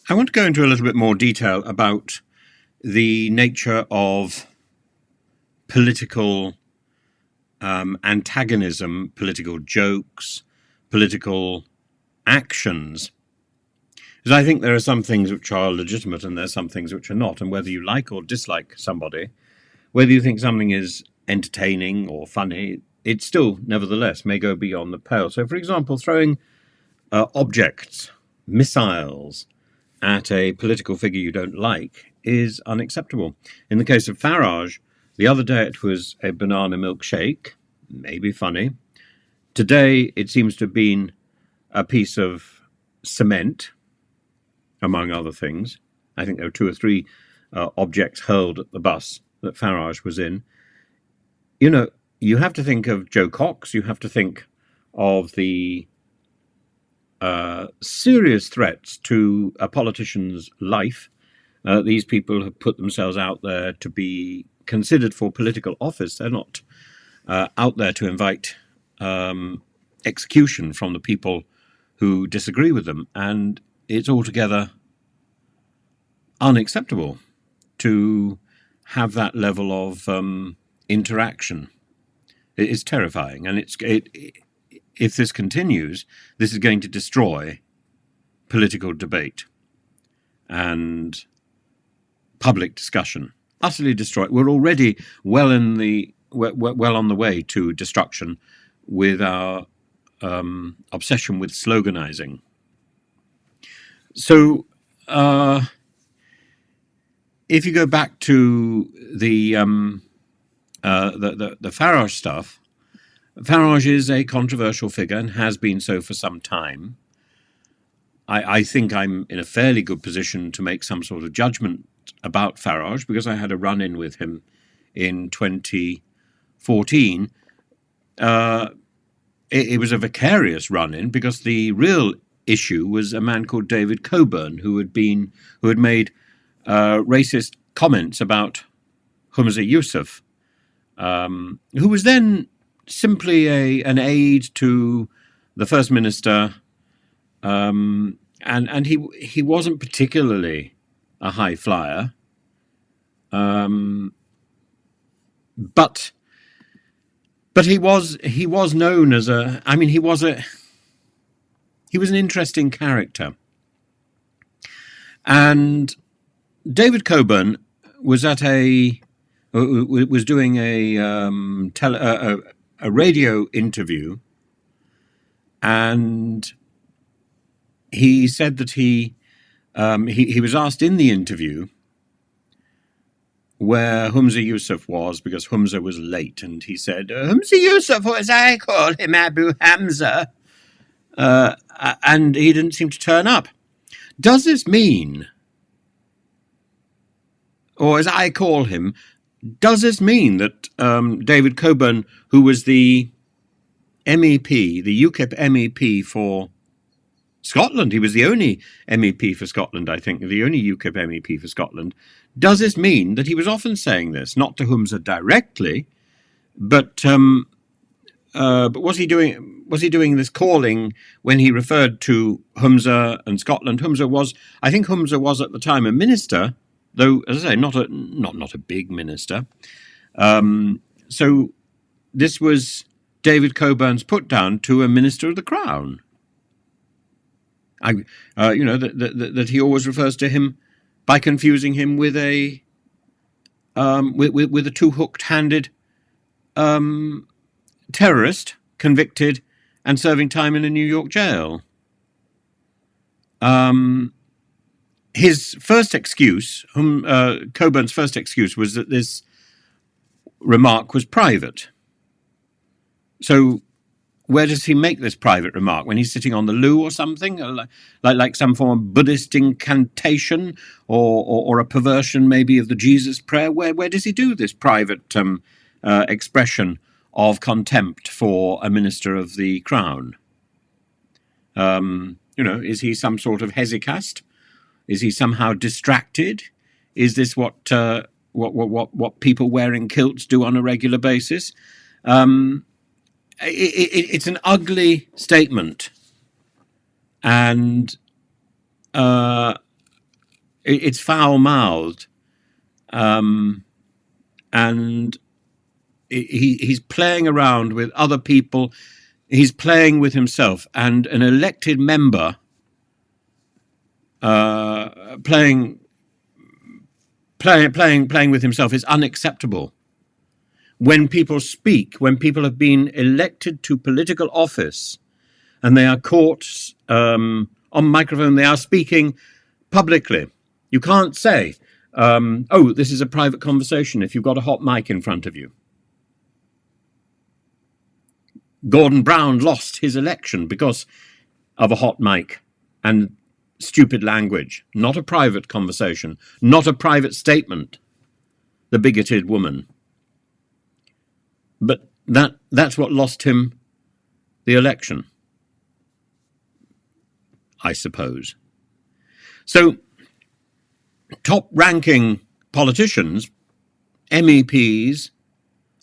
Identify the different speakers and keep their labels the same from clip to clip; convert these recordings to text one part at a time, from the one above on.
Speaker 1: I want to go into a little bit more detail about the nature of political antagonism, political jokes, political actions. Because I think there are some things which are legitimate and there's some things which are not. And whether you like or dislike somebody, whether you think something is entertaining or funny, it still, nevertheless, may go beyond the pale. So, for example, throwing objects, missiles, at a political figure you don't like is unacceptable. In the case of Farage, the other day it was a banana milkshake, maybe funny. Today it seems to have been a piece of cement, among other things. I think there were two or three objects hurled at the bus that Farage was in. You know, you have to think of Joe Cox, you have to think of the serious threats to a politician's life. These people have put themselves out there to be considered for political office. They're not out there to invite execution from the people who disagree with them. And it's altogether unacceptable to have that level of interaction. It is terrifying, and if this continues, this is going to destroy political debate and public discussion. Utterly destroy it. We're already well on the way to destruction with our obsession with sloganizing. So, if you go back to the Farage stuff, Farage is a controversial figure and has been so for some time. I think I'm in a fairly good position to make some sort of judgment about Farage because I had a run-in with him in 2014. It was a vicarious run-in because the real issue was a man called David Coburn who had made racist comments about Humza Yousaf, who was then simply an aide to the First Minister, and he wasn't particularly a high flyer, but he was known as he was an interesting character. And David Coburn was doing a radio interview, and he said that he was asked in the interview where Humza Yousaf was because Humza was late, and he said, Humza Yousaf, or as I call him, Abu Hamza, and he didn't seem to turn up. Does this mean, or as I call him, does this mean that David Coburn, who was the MEP, the UKIP MEP for Scotland, he was the only MEP for Scotland, I think, the only UKIP MEP for Scotland, does this mean that he was often saying this, not to Humza directly, but was he doing this calling when he referred to Humza and Scotland? I think Humza was at the time a minister, though, as I say, not a big minister. So this was David Coburn's put down to a minister of the Crown. That he always refers to him by confusing him with a two-hooked-handed terrorist convicted and serving time in a New York jail. His first excuse, Coburn's first excuse, was that this remark was private. So where does he make this private remark? When he's sitting on the loo or something, like some form of Buddhist incantation or a perversion maybe of the Jesus prayer? Where does he do this private expression of contempt for a minister of the Crown? Is he some sort of hesychast? Is he somehow distracted? Is this what people wearing kilts do on a regular basis? It's an ugly statement, and it's foul-mouthed, and he's playing around with other people. He's playing with himself, and an elected member playing with himself is unacceptable. When people speak, when people have been elected to political office, and they are caught on microphone, they are speaking publicly. You can't say, oh, this is a private conversation if you've got a hot mic in front of you. Gordon Brown lost his election because of a hot mic and stupid language, not a private conversation, not a private statement, the bigoted woman. But that's what lost him the election, I suppose. So top-ranking politicians, MEPs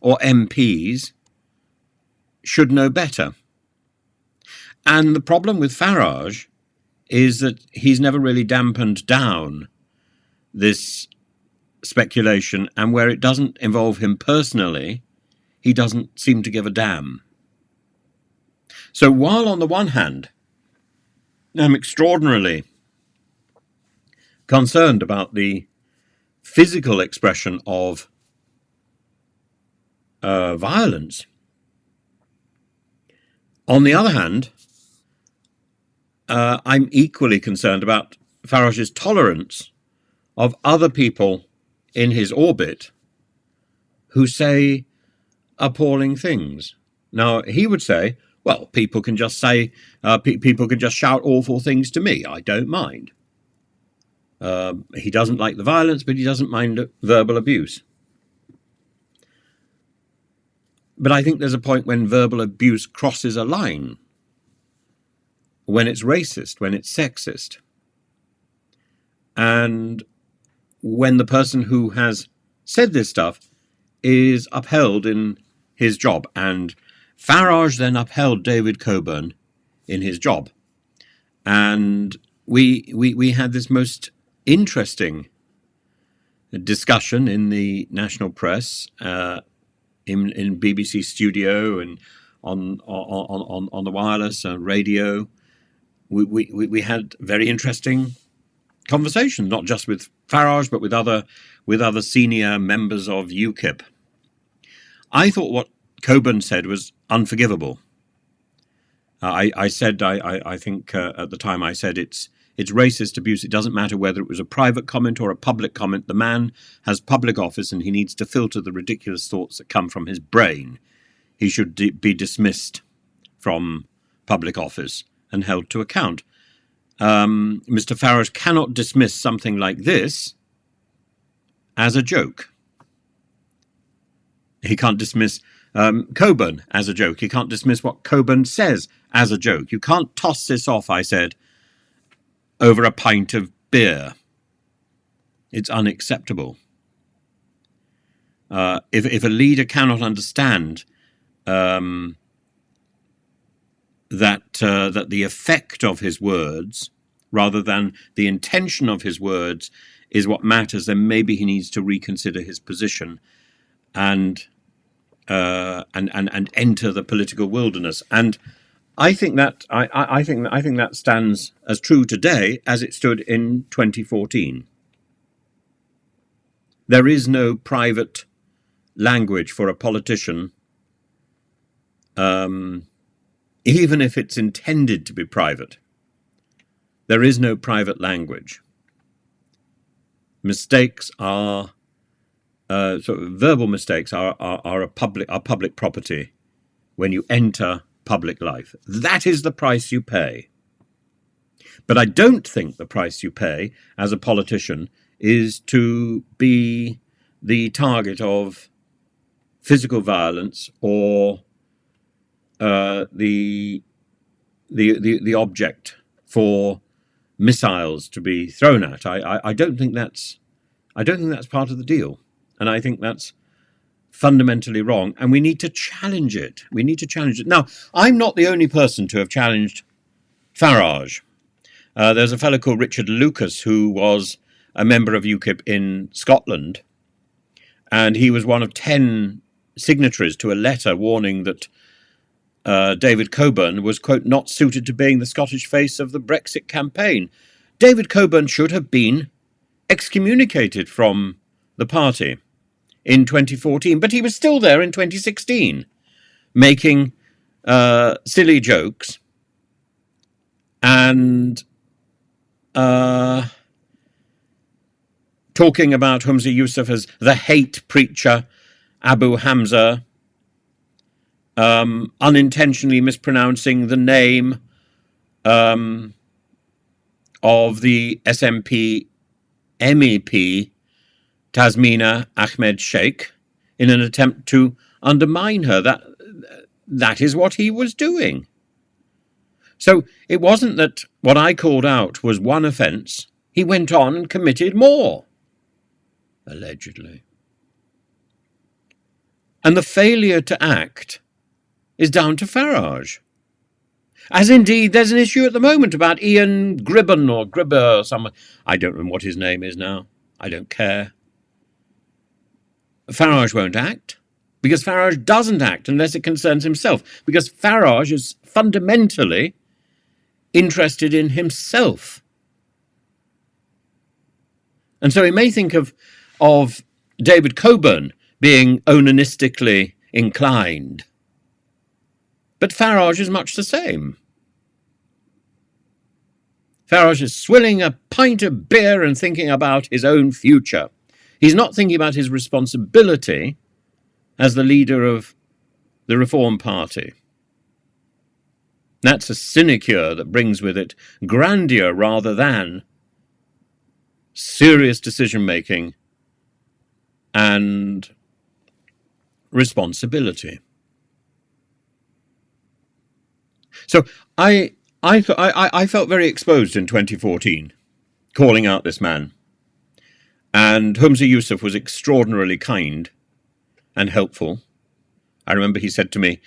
Speaker 1: or MPs, should know better. And the problem with Farage is that he's never really dampened down this speculation, and where it doesn't involve him personally, he doesn't seem to give a damn. So while on the one hand, I'm extraordinarily concerned about the physical expression of violence, on the other hand, I'm equally concerned about Farage's tolerance of other people in his orbit who say appalling things. Now, he would say, well, people can just say, people can just shout awful things to me. I don't mind. He doesn't like the violence, but he doesn't mind verbal abuse. But I think there's a point when verbal abuse crosses a line, when it's racist, when it's sexist, and when the person who has said this stuff is upheld in his job. And Farage then upheld David Coburn in his job. And we had this most interesting discussion in the national press, in BBC studio and on the wireless radio. We had very interesting conversations, not just with Farage, but with other senior members of UKIP. I thought what Coburn said was unforgivable. I think at the time I said it's racist abuse. It doesn't matter whether it was a private comment or a public comment. The man has public office and he needs to filter the ridiculous thoughts that come from his brain. He should be dismissed from public office and held to account. Mr. Farage cannot dismiss something like this as a joke. He can't dismiss Coburn as a joke. He can't dismiss what Coburn says as a joke. You can't toss this off, I said, over a pint of beer. It's unacceptable. If a leader cannot understand that the effect of his words, rather than the intention of his words, is what matters, then maybe he needs to reconsider his position and enter the political wilderness. And I think that I think that stands as true today as it stood in 2014. There is no private language for a politician, even if it's intended to be private. There is no private language. Mistakes are verbal mistakes are public property when you enter public life. That is the price you pay. But I don't think the price you pay as a politician is to be the target of physical violence or the object for missiles to be thrown at. I don't think that's part of the deal, and I think that's fundamentally wrong, and we need to challenge it. We need to challenge it. Now, I'm not the only person to have challenged Farage. There's a fellow called Richard Lucas who was a member of UKIP in Scotland, and he was one of 10 signatories to a letter warning that David Coburn was, quote, not suited to being the Scottish face of the Brexit campaign. David Coburn should have been excommunicated from the party in 2014, but he was still there in 2016, making silly jokes and talking about Humza Yousaf as the hate preacher, Abu Hamza, unintentionally mispronouncing the name of the SNP MEP Tasmina Ahmed-Sheikh in an attempt to undermine her. That is what he was doing. So it wasn't that what I called out was one offence. He went on and committed more, allegedly. And the failure to act is down to Farage. As indeed there's an issue at the moment about Ian Gribben or Gribber or someone. I don't know what his name is now. I don't care. Farage won't act because Farage doesn't act unless it concerns himself, because Farage is fundamentally interested in himself. And so he may think of David Coburn being onanistically inclined, but Farage is much the same. Farage is swilling a pint of beer and thinking about his own future. He's not thinking about his responsibility as the leader of the Reform Party. That's a sinecure that brings with it grandeur rather than serious decision-making and responsibility. So I felt very exposed in 2014, calling out this man. And Humza Yousaf was extraordinarily kind and helpful. I remember he said to me,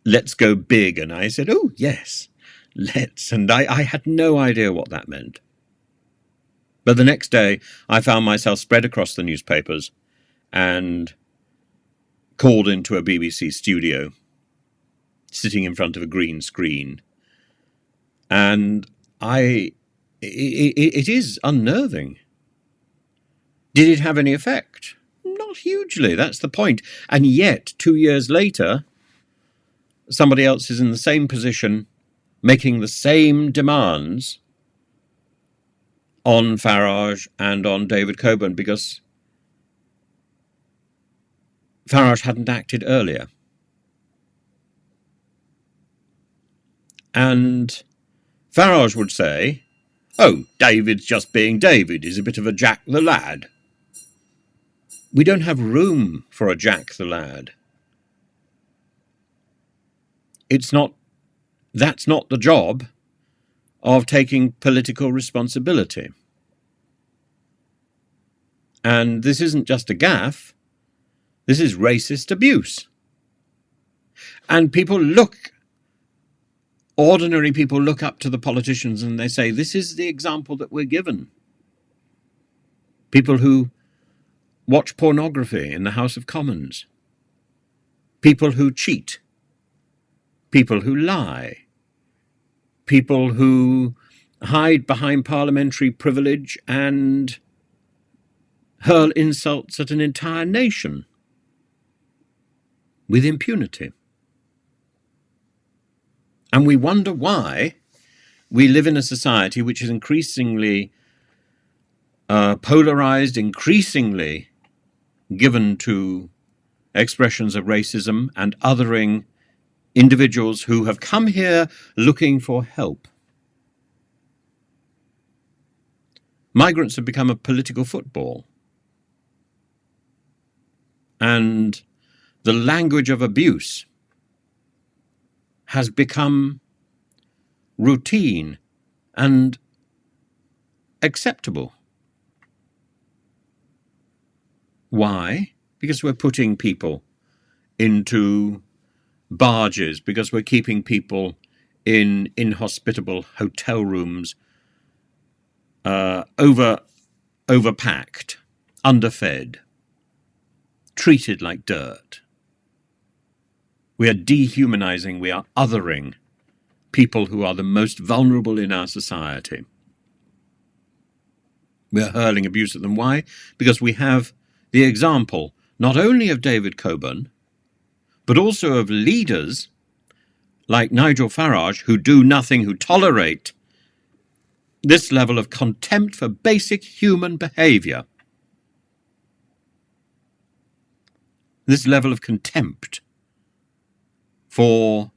Speaker 1: let's go big. And I said, oh, yes, let's. And I had no idea what that meant. But the next day, I found myself spread across the newspapers and called into a BBC studio, sitting in front of a green screen. And it is unnerving. Did it have any effect? Not hugely, that's the point. And yet, 2 years later, somebody else is in the same position, making the same demands on Farage and on David Coburn, because Farage hadn't acted earlier. And Farage would say, oh, David's just being David. He's a bit of a Jack the Lad. We don't have room for a Jack the Lad. That's not the job of taking political responsibility. And this isn't just a gaffe. This is racist abuse. And ordinary people look up to the politicians and they say, this is the example that we're given. People who watch pornography in the House of Commons. People who cheat. People who lie. People who hide behind parliamentary privilege and hurl insults at an entire nation with impunity. And we wonder why we live in a society which is increasingly polarized, increasingly given to expressions of racism and othering individuals who have come here looking for help. Migrants have become a political football. And the language of abuse has become routine and acceptable. Why? Because we're putting people into barges, because we're keeping people in inhospitable hotel rooms overpacked, underfed, treated like dirt. We are dehumanizing, we are othering people who are the most vulnerable in our society. We are hurling abuse at them. Why? Because we have the example not only of David Coburn, but also of leaders like Nigel Farage who do nothing, who tolerate this level of contempt for basic human behavior. This level of contempt for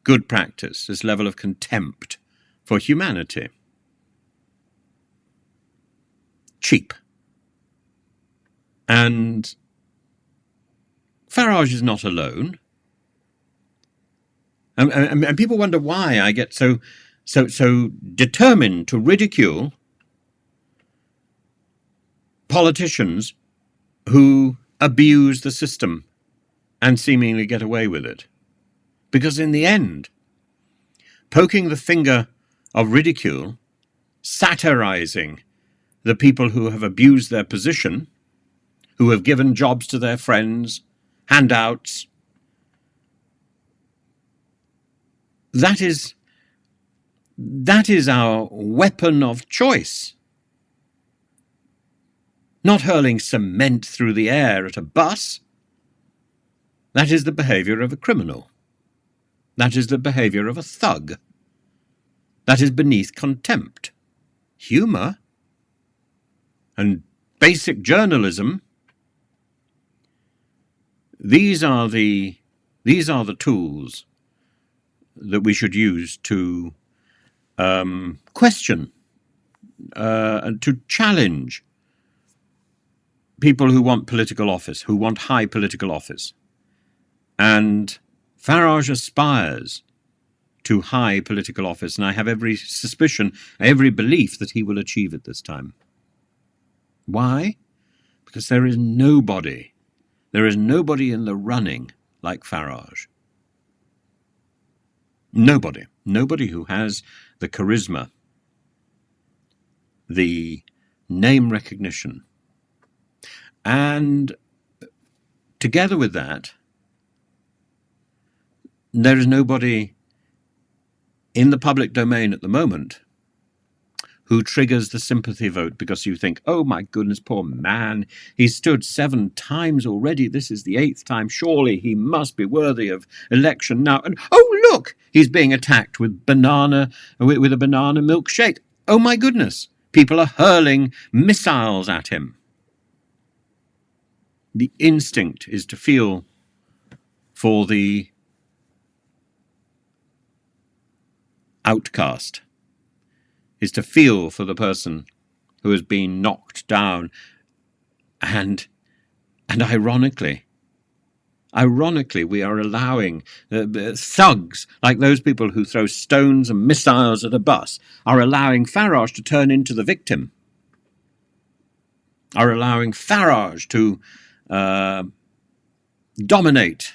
Speaker 1: good practice, this level of contempt for humanity. Cheap. And Farage is not alone. And people wonder why I get so determined to ridicule politicians who abuse the system and seemingly get away with it. Because in the end, poking the finger of ridicule, satirizing the people who have abused their position, who have given jobs to their friends, handouts, that is our weapon of choice. Not hurling cement through the air at a bus. That is the behavior of a criminal. That is the behavior of a thug. That is beneath contempt. Humor and basic journalism, these are the tools that we should use to question and to challenge people who want political office, who want high political office. And Farage aspires to high political office, and I have every suspicion, every belief that he will achieve it this time. Why? Because there is nobody in the running like Farage. Nobody who has the charisma, the name recognition, and together with that, there is nobody in the public domain at the moment who triggers the sympathy vote because you think, oh my goodness, poor man, he's stood 7 times already. This is the 8th time. Surely he must be worthy of election now. And oh, look, he's being attacked with a banana milkshake. Oh my goodness, people are hurling missiles at him. The instinct is to feel for the outcast, is to feel for the person who has been knocked down. And ironically, we are allowing thugs, like those people who throw stones and missiles at a bus, are allowing Farage to turn into the victim, are allowing Farage to dominate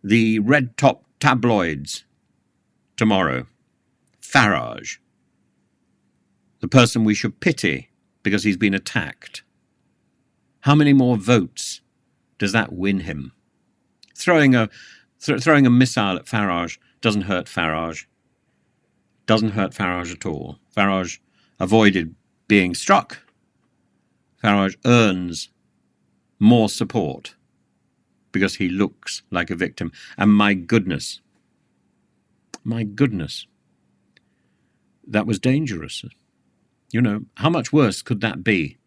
Speaker 1: the red-top tabloids tomorrow. Farage, the person we should pity because he's been attacked. How many more votes does that win him? Throwing a missile at Farage doesn't hurt Farage. Doesn't hurt Farage at all. Farage avoided being struck. Farage earns more support because he looks like a victim. And my goodness, that was dangerous. You know, how much worse could that be?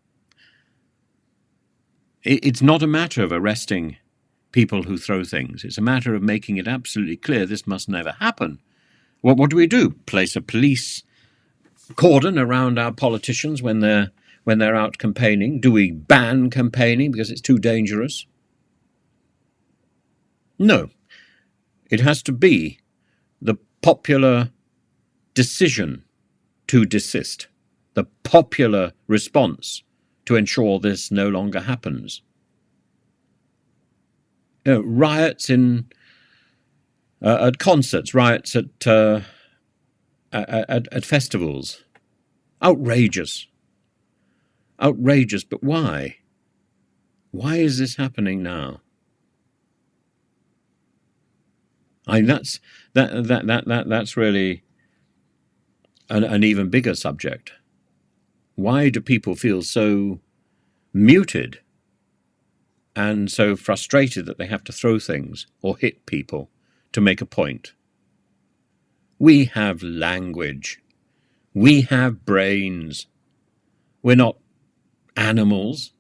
Speaker 1: It's not a matter of arresting people who throw things. It's a matter of making it absolutely clear this must never happen. What do we do? Place a police cordon around our politicians when they're out campaigning? Do we ban campaigning because it's too dangerous? No. It has to be the popular decision to desist, the popular response to ensure this no longer happens. Riots at concerts, riots at festivals, Outrageous. Outrageous, but why? Why is this happening now? That's really an even bigger subject. Why do people feel so muted and so frustrated that they have to throw things or hit people to make a point? We have language. We have brains. We're not animals.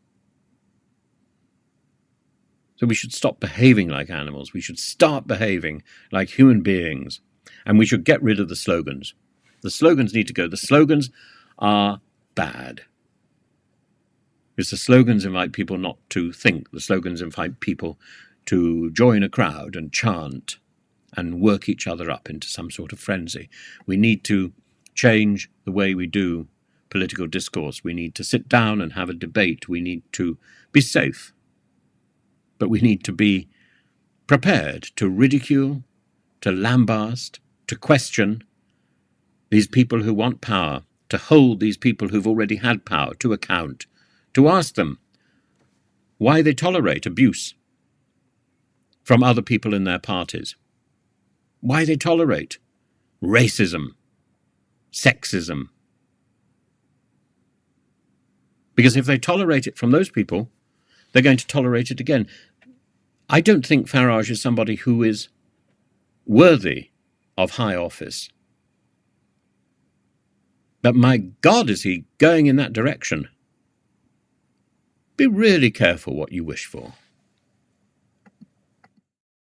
Speaker 1: So we should stop behaving like animals. We should start behaving like human beings. And we should get rid of the slogans. The slogans need to go. The slogans are bad. Because the slogans invite people not to think. The slogans invite people to join a crowd and chant and work each other up into some sort of frenzy. We need to change the way we do political discourse. We need to sit down and have a debate. We need to be safe. But we need to be prepared to ridicule, to lambast, to question these people who want power, to hold these people who've already had power to account, to ask them why they tolerate abuse from other people in their parties, why they tolerate racism, sexism. Because if they tolerate it from those people, they're going to tolerate it again. I don't think Farage is somebody who is worthy of high office. But my God, is he going in that direction? Be really careful what you wish for.